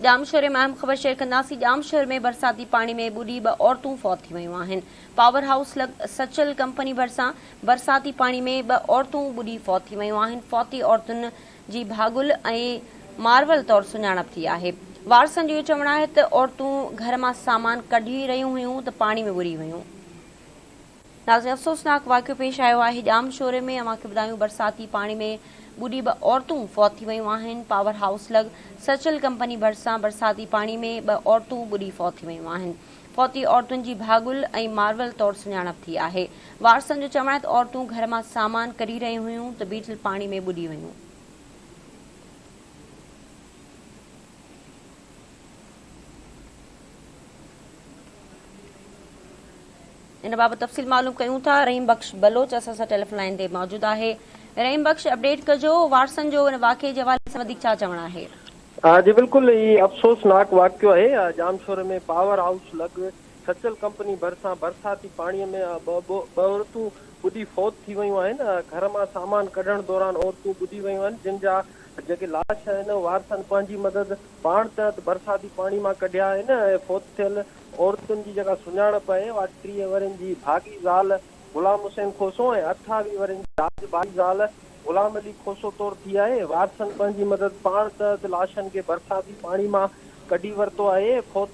जामशोर में अहम ख़बर शेयर कंदासीं। जामशोर में बरसाती पानी में बुॾी 2 औरतूं फौत थी वियूं आहिनि। पावर हाउस सचल कंपनी भरिसां बरसाती पानी में 2 औरतूं बुॾी फौत थी वियूं आहिनि। फौती औरतुनि जी भागुल ऐं मार्वल तौरु सुञाणप थी आहे। वारसनि जो इहो चवणु आहे त औरतूं घर मां सामान कढी रहियूं हुयूं त पाणी में बुॾी वियूं। नाज़रीन, अफ़सोसनाक वाक़ियो पेश आयो आहे जामशोर में। अव्हांखे ॿुधायूं बरसाती पाणी में बुॾी 2 औरतूं फौत थी वियूं आहिनि। पावर हाउस सचल कंपनी भरिसां बरसाती पाणी में 2 औरतूं बुॾी फौत थी वियूं आहिनि। फौती औरतुनि जी भागुल ऐं मार्वल तौरु सुञाणप थी आहे। वारसनि जो चवणु आहे त औरतूं घर मां सामान कढी रहियूं हुयूं त बीठल पाणी में बुॾी वियूं। इन बाबति तफ़सील मालूम कयूं था। रहीम बख्श बलोच असां सां टेलीफोन लाइन ते मौजूदु आहे। रहीम बख्श, अपडेट कजो, वारसनि जो इन वाक़िए जे हवाले सां वधीक छा चवणु आहे? जी बिल्कुल, ये अफ़सोसनाक वाक़ियो है। जामशोर में पावर हाउस सचल कंपनी भरिसां बरसाती पानी में 2 औरतूं बुॾी फौत थी वियूं आहिनि। घर मां सामान कढण दौरान औरतूं बुॾी वियूं आहिनि, जिन जा जेके लाश आहिनि वारसनि पंहिंजी मदद पाण त बरसाती पानी मां कढिया आहिनि। ऐं फौत थियल औरतुनि जी जेका सुञाणप आहे उहा 30 वरनि जी भागी ज़ाल गुलाम हुसैन खोसो ऐं 28 वरनि जी राजबाई ज़ाल गुलाम अली खोसो तौरु थी आहे। वारसनि पंहिंजी मदद पाण त लाशनि खे बरसाती पाणी मां कढी वरितो आहे। फौत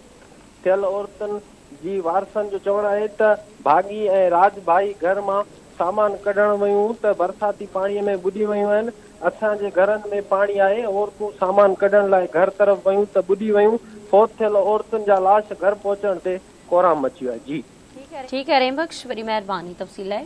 थियल औरतुनि जी वारसनि जो चवणु आहे त भागी ऐं राजभाई घर मां सामान कढण वियूं त बरसाती पाणीअ में बुॾी वियूं आहिनि। असांजे घरनि में पाणी आहे, औरतूं सामान कढण लाइ घर तरफ़ वियूं त बुॾी वियूं। फौत थियल औरतुनि जा लाश घर पहुचण ते कोराम मची वियो आहे। जी ठीक है रहीम बख्श, वॾी महिरबानी तफ़सील लाइ।